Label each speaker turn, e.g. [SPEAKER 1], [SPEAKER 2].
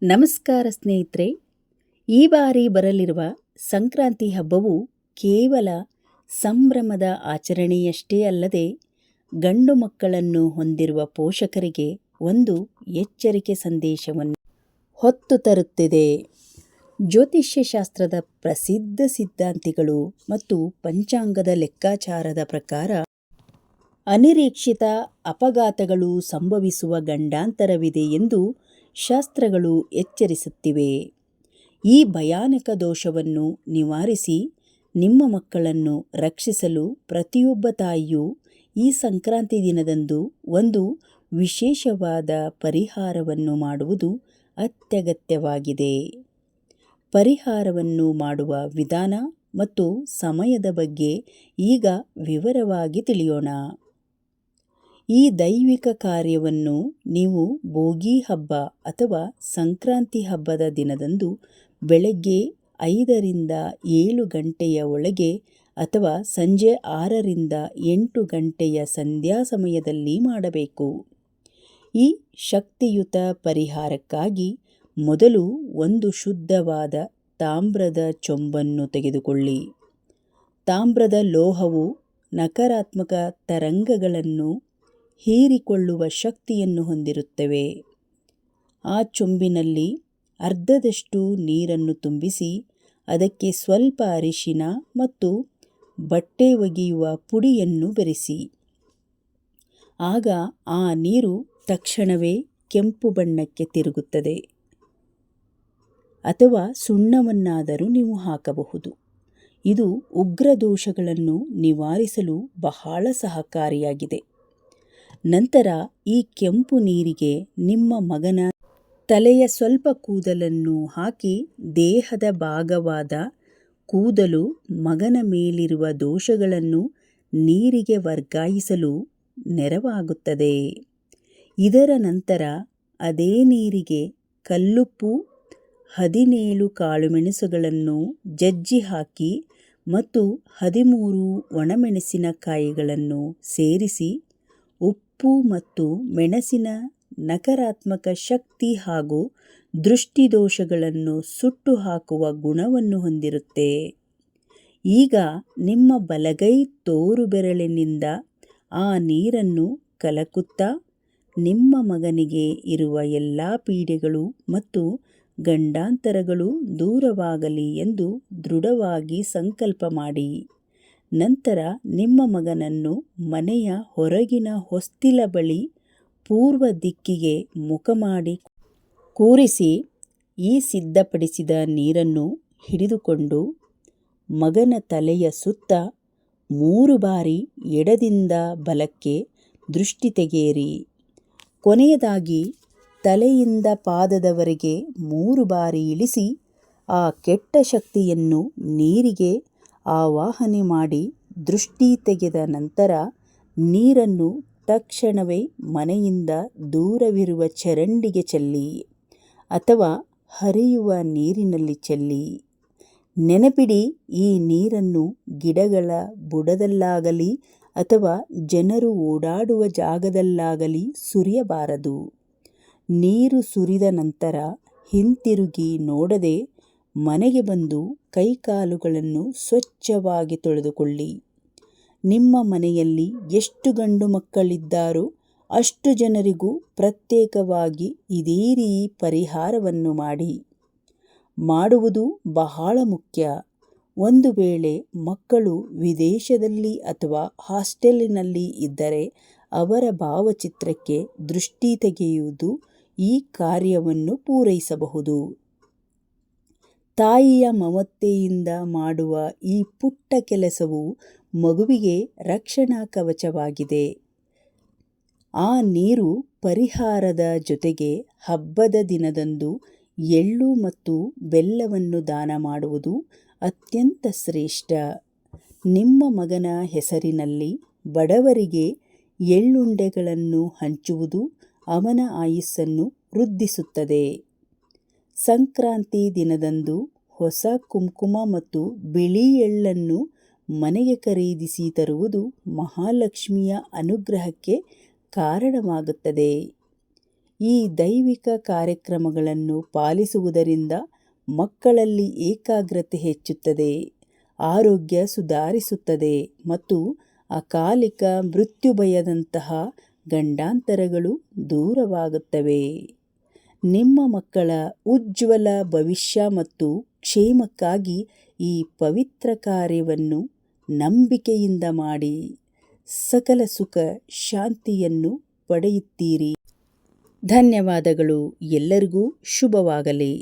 [SPEAKER 1] ನಮಸ್ಕಾರ ಸ್ನೇಹಿತರೆ. ಈ ಬಾರಿ ಬರಲಿರುವ ಸಂಕ್ರಾಂತಿ ಹಬ್ಬವು ಕೇವಲ ಸಂಭ್ರಮದ ಆಚರಣೆಯಷ್ಟೇ ಅಲ್ಲದೆ ಗಂಡು ಮಕ್ಕಳನ್ನು ಹೊಂದಿರುವ ಪೋಷಕರಿಗೆ ಒಂದು ಎಚ್ಚರಿಕೆ ಸಂದೇಶವನ್ನು ಹೊತ್ತು ತರುತ್ತಿದೆ. ಜ್ಯೋತಿಷ್ಯ ಶಾಸ್ತ್ರದ ಪ್ರಸಿದ್ಧ ಸಿದ್ಧಾಂತಿಗಳು ಮತ್ತು ಪಂಚಾಂಗದ ಲೆಕ್ಕಾಚಾರದ ಪ್ರಕಾರ ಅನಿರೀಕ್ಷಿತ ಅಪಘಾತಗಳು ಸಂಭವಿಸುವ ಗಂಡಾಂತರವಿದೆ ಎಂದು ಶಾಸ್ತ್ರಗಳು ಎಚ್ಚರಿಸುತ್ತಿವೆ. ಈ ಭಯಾನಕ ದೋಷವನ್ನು ನಿವಾರಿಸಿ ನಿಮ್ಮ ಮಕ್ಕಳನ್ನು ರಕ್ಷಿಸಲು ಪ್ರತಿಯೊಬ್ಬ ತಾಯಿಯೂ ಈ ಸಂಕ್ರಾಂತಿ ದಿನದಂದು ಒಂದು ವಿಶೇಷವಾದ ಪರಿಹಾರವನ್ನು ಮಾಡುವುದು ಅತ್ಯಗತ್ಯವಾಗಿದೆ. ಪರಿಹಾರವನ್ನು ಮಾಡುವ ವಿಧಾನ ಮತ್ತು ಸಮಯದ ಬಗ್ಗೆ ಈಗ ವಿವರವಾಗಿ ತಿಳಿಯೋಣ. ಈ ದೈವಿಕ ಕಾರ್ಯವನ್ನು ನೀವು ಭೋಗಿ ಹಬ್ಬ ಅಥವಾ ಸಂಕ್ರಾಂತಿ ಹಬ್ಬದ ದಿನದಂದು ಬೆಳಗ್ಗೆ 5ರಿಂದ 7 ಗಂಟೆಯ ಒಳಗೆ ಅಥವಾ ಸಂಜೆ 6ರಿಂದ 8 ಗಂಟೆಯ ಸಂಧ್ಯಾ ಸಮಯದಲ್ಲಿ ಮಾಡಬೇಕು. ಈ ಶಕ್ತಿಯುತ ಪರಿಹಾರಕ್ಕಾಗಿ ಮೊದಲು ಒಂದು ಶುದ್ಧವಾದ ತಾಮ್ರದ ಚೊಂಬನ್ನು ತೆಗೆದುಕೊಳ್ಳಿ. ತಾಮ್ರದ ಲೋಹವು ನಕಾರಾತ್ಮಕ ತರಂಗಗಳನ್ನು ಹೀರಿಕೊಳ್ಳುವ ಶಕ್ತಿಯನ್ನು ಹೊಂದಿರುತ್ತವೆ. ಆ ಚೊಂಬಿನಲ್ಲಿ ಅರ್ಧದಷ್ಟು ನೀರನ್ನು ತುಂಬಿಸಿ ಅದಕ್ಕೆ ಸ್ವಲ್ಪ ಅರಿಶಿನ ಮತ್ತು ಬಟ್ಟೆ ಒಗೆಯುವ ಪುಡಿಯನ್ನು ಬೆರೆಸಿ. ಆಗ ಆ ನೀರು ತಕ್ಷಣವೇ ಕೆಂಪು ಬಣ್ಣಕ್ಕೆ ತಿರುಗುತ್ತದೆ. ಅಥವಾ ಸುಣ್ಣವನ್ನಾದರೂ ನೀವು ಹಾಕಬಹುದು. ಇದು ಉಗ್ರ ದೋಷಗಳನ್ನು ನಿವಾರಿಸಲು ಬಹಳ ಸಹಕಾರಿಯಾಗಿದೆ. ನಂತರ ಈ ಕೆಂಪು ನೀರಿಗೆ ನಿಮ್ಮ ಮಗನ ತಲೆಯ ಸ್ವಲ್ಪ ಕೂದಲನ್ನು ಹಾಕಿ ದೇಹದ ಭಾಗವಾದ ಕೂದಲು ಮಗನ ಮೇಲಿರುವ ದೋಷಗಳನ್ನು ನೀರಿಗೆ ವರ್ಗಾಯಿಸಲು ನೆರವಾಗುತ್ತದೆ. ಇದರ ನಂತರ ಅದೇ ನೀರಿಗೆ ಕಲ್ಲುಪ್ಪು, 17 ಕಾಳುಮೆಣಸುಗಳನ್ನು ಜಜ್ಜಿ ಹಾಕಿ ಮತ್ತು 13 ಒಣಮೆಣಸಿನಕಾಯಿಗಳನ್ನು ಸೇರಿಸಿ ಉಪ್ಪು ಮತ್ತು ಮೆಣಸಿನ ನಕಾರಾತ್ಮಕ ಶಕ್ತಿ ಹಾಗೂ ದೃಷ್ಟಿದೋಷಗಳನ್ನು ಸುಟ್ಟು ಹಾಕುವ ಗುಣವನ್ನು ಹೊಂದಿರುತ್ತೆ. ಈಗ ನಿಮ್ಮ ಬಲಗೈ ತೋರು ಬೆರಳಿನಿಂದ ಆ ನೀರನ್ನು ಕಲಕುತ್ತಾ ನಿಮ್ಮ ಮಗನಿಗೆ ಇರುವ ಎಲ್ಲ ಪೀಡೆಗಳು ಮತ್ತು ಗಂಡಾಂತರಗಳು ದೂರವಾಗಲಿ ಎಂದು ದೃಢವಾಗಿ ಸಂಕಲ್ಪ ಮಾಡಿ. ನಂತರ ನಿಮ್ಮ ಮಗನನ್ನು ಮನೆಯ ಹೊರಗಿನ ಹೊಸ್ತಿಲ ಬಳಿ ಪೂರ್ವ ದಿಕ್ಕಿಗೆ ಮುಖ ಮಾಡಿ ಕೂರಿಸಿ ಈ ಸಿದ್ಧಪಡಿಸಿದ ನೀರನ್ನು ಹಿಡಿದುಕೊಂಡು ಮಗನ ತಲೆಯ ಸುತ್ತ 3 ಬಾರಿ ಎಡದಿಂದ ಬಲಕ್ಕೆ ದೃಷ್ಟಿ ತೆಗೆಯಿರಿ. ಕೊನೆಯದಾಗಿ ತಲೆಯಿಂದ ಪಾದದವರೆಗೆ 3 ಬಾರಿ ಇಳಿಸಿ ಆ ಕೆಟ್ಟ ಶಕ್ತಿಯನ್ನು ನೀರಿಗೆ ಆವಾಹನೆ ಮಾಡಿ ದೃಷ್ಟಿ ತೆಗೆದ ನಂತರ ನೀರನ್ನು ತಕ್ಷಣವೇ ಮನೆಯಿಂದ ದೂರವಿರುವ ಚರಂಡಿಗೆ ಚೆಲ್ಲಿ ಅಥವಾ ಹರಿಯುವ ನೀರಿನಲ್ಲಿ ಚೆಲ್ಲಿ. ನೆನಪಿಡಿ, ಈ ನೀರನ್ನು ಗಿಡಗಳ ಬುಡದಲ್ಲಾಗಲಿ ಅಥವಾ ಜನರು ಓಡಾಡುವ ಜಾಗದಲ್ಲಾಗಲಿ ಸುರಿಯಬಾರದು. ನೀರು ಸುರಿದ ನಂತರ ಹಿಂತಿರುಗಿ ನೋಡದೆ ಮನೆಗೆ ಬಂದು ಕೈಕಾಲುಗಳನ್ನು ಸ್ವಚ್ಛವಾಗಿ ತೊಳೆದುಕೊಳ್ಳಿ. ನಿಮ್ಮ ಮನೆಯಲ್ಲಿ ಎಷ್ಟು ಗಂಡು ಮಕ್ಕಳಿದ್ದಾರೋ ಅಷ್ಟು ಜನರಿಗೂ ಪ್ರತ್ಯೇಕವಾಗಿ ಇದೇ ಪರಿಹಾರವನ್ನು ಮಾಡುವುದು ಬಹಳ ಮುಖ್ಯ. ಒಂದು ವೇಳೆ ಮಕ್ಕಳು ವಿದೇಶದಲ್ಲಿ ಅಥವಾ ಹಾಸ್ಟೆಲಿನಲ್ಲಿ ಇದ್ದರೆ ಅವರ ಭಾವಚಿತ್ರಕ್ಕೆ ದೃಷ್ಟಿ ತೆಗೆಯುವುದು ಈ ಕಾರ್ಯವನ್ನು ಪೂರೈಸಬಹುದು. ತಾಯಿಯ ಮಮತೆಯಿಂದ ಮಾಡುವ ಈ ಪುಟ್ಟ ಕೆಲಸವು ಮಗುವಿಗೆ ರಕ್ಷಣಾ ಕವಚವಾಗಿದೆ. ಆ ನೀರು ಪರಿಹಾರದ ಜೊತೆಗೆ ಹಬ್ಬದ ದಿನದಂದು ಎಳ್ಳು ಮತ್ತು ಬೆಲ್ಲವನ್ನು ದಾನ ಮಾಡುವುದು ಅತ್ಯಂತ ಶ್ರೇಷ್ಠ. ನಿಮ್ಮ ಮಗನ ಹೆಸರಿನಲ್ಲಿ ಬಡವರಿಗೆ ಎಳ್ಳುಂಡೆಗಳನ್ನು ಹಂಚುವುದು ಅವನ ಆಯುಸ್ಸನ್ನು ವೃದ್ಧಿಸುತ್ತದೆ. ಸಂಕ್ರಾಂತಿ ದಿನದಂದು ಹೊಸ ಕುಂಕುಮ ಮತ್ತು ಬಿಳಿ ಎಳ್ಳನ್ನು ಮನೆಗೆ ಖರೀದಿಸಿ ತರುವುದು ಮಹಾಲಕ್ಷ್ಮಿಯ ಅನುಗ್ರಹಕ್ಕೆ ಕಾರಣವಾಗುತ್ತದೆ. ಈ ದೈವಿಕ ಕಾರ್ಯಕ್ರಮಗಳನ್ನು ಪಾಲಿಸುವುದರಿಂದ ಮಕ್ಕಳಲ್ಲಿ ಏಕಾಗ್ರತೆ ಹೆಚ್ಚುತ್ತದೆ, ಆರೋಗ್ಯ ಸುಧಾರಿಸುತ್ತದೆ ಮತ್ತು ಅಕಾಲಿಕ ಮೃತ್ಯು ಭಯದಂತಹ ಗಂಡಾಂತರಗಳು ದೂರವಾಗುತ್ತವೆ. ನಿಮ್ಮ ಮಕ್ಕಳ ಉಜ್ವಲ ಭವಿಷ್ಯ ಮತ್ತು ಕ್ಷೇಮಕ್ಕಾಗಿ ಈ ಪವಿತ್ರ ಕಾರ್ಯವನ್ನು ನಂಬಿಕೆಯಿಂದ ಮಾಡಿ ಸಕಲ ಸುಖ ಶಾಂತಿಯನ್ನು ಪಡೆಯುತ್ತೀರಿ. ಧನ್ಯವಾದಗಳು. ಎಲ್ಲರಿಗೂ ಶುಭವಾಗಲಿ.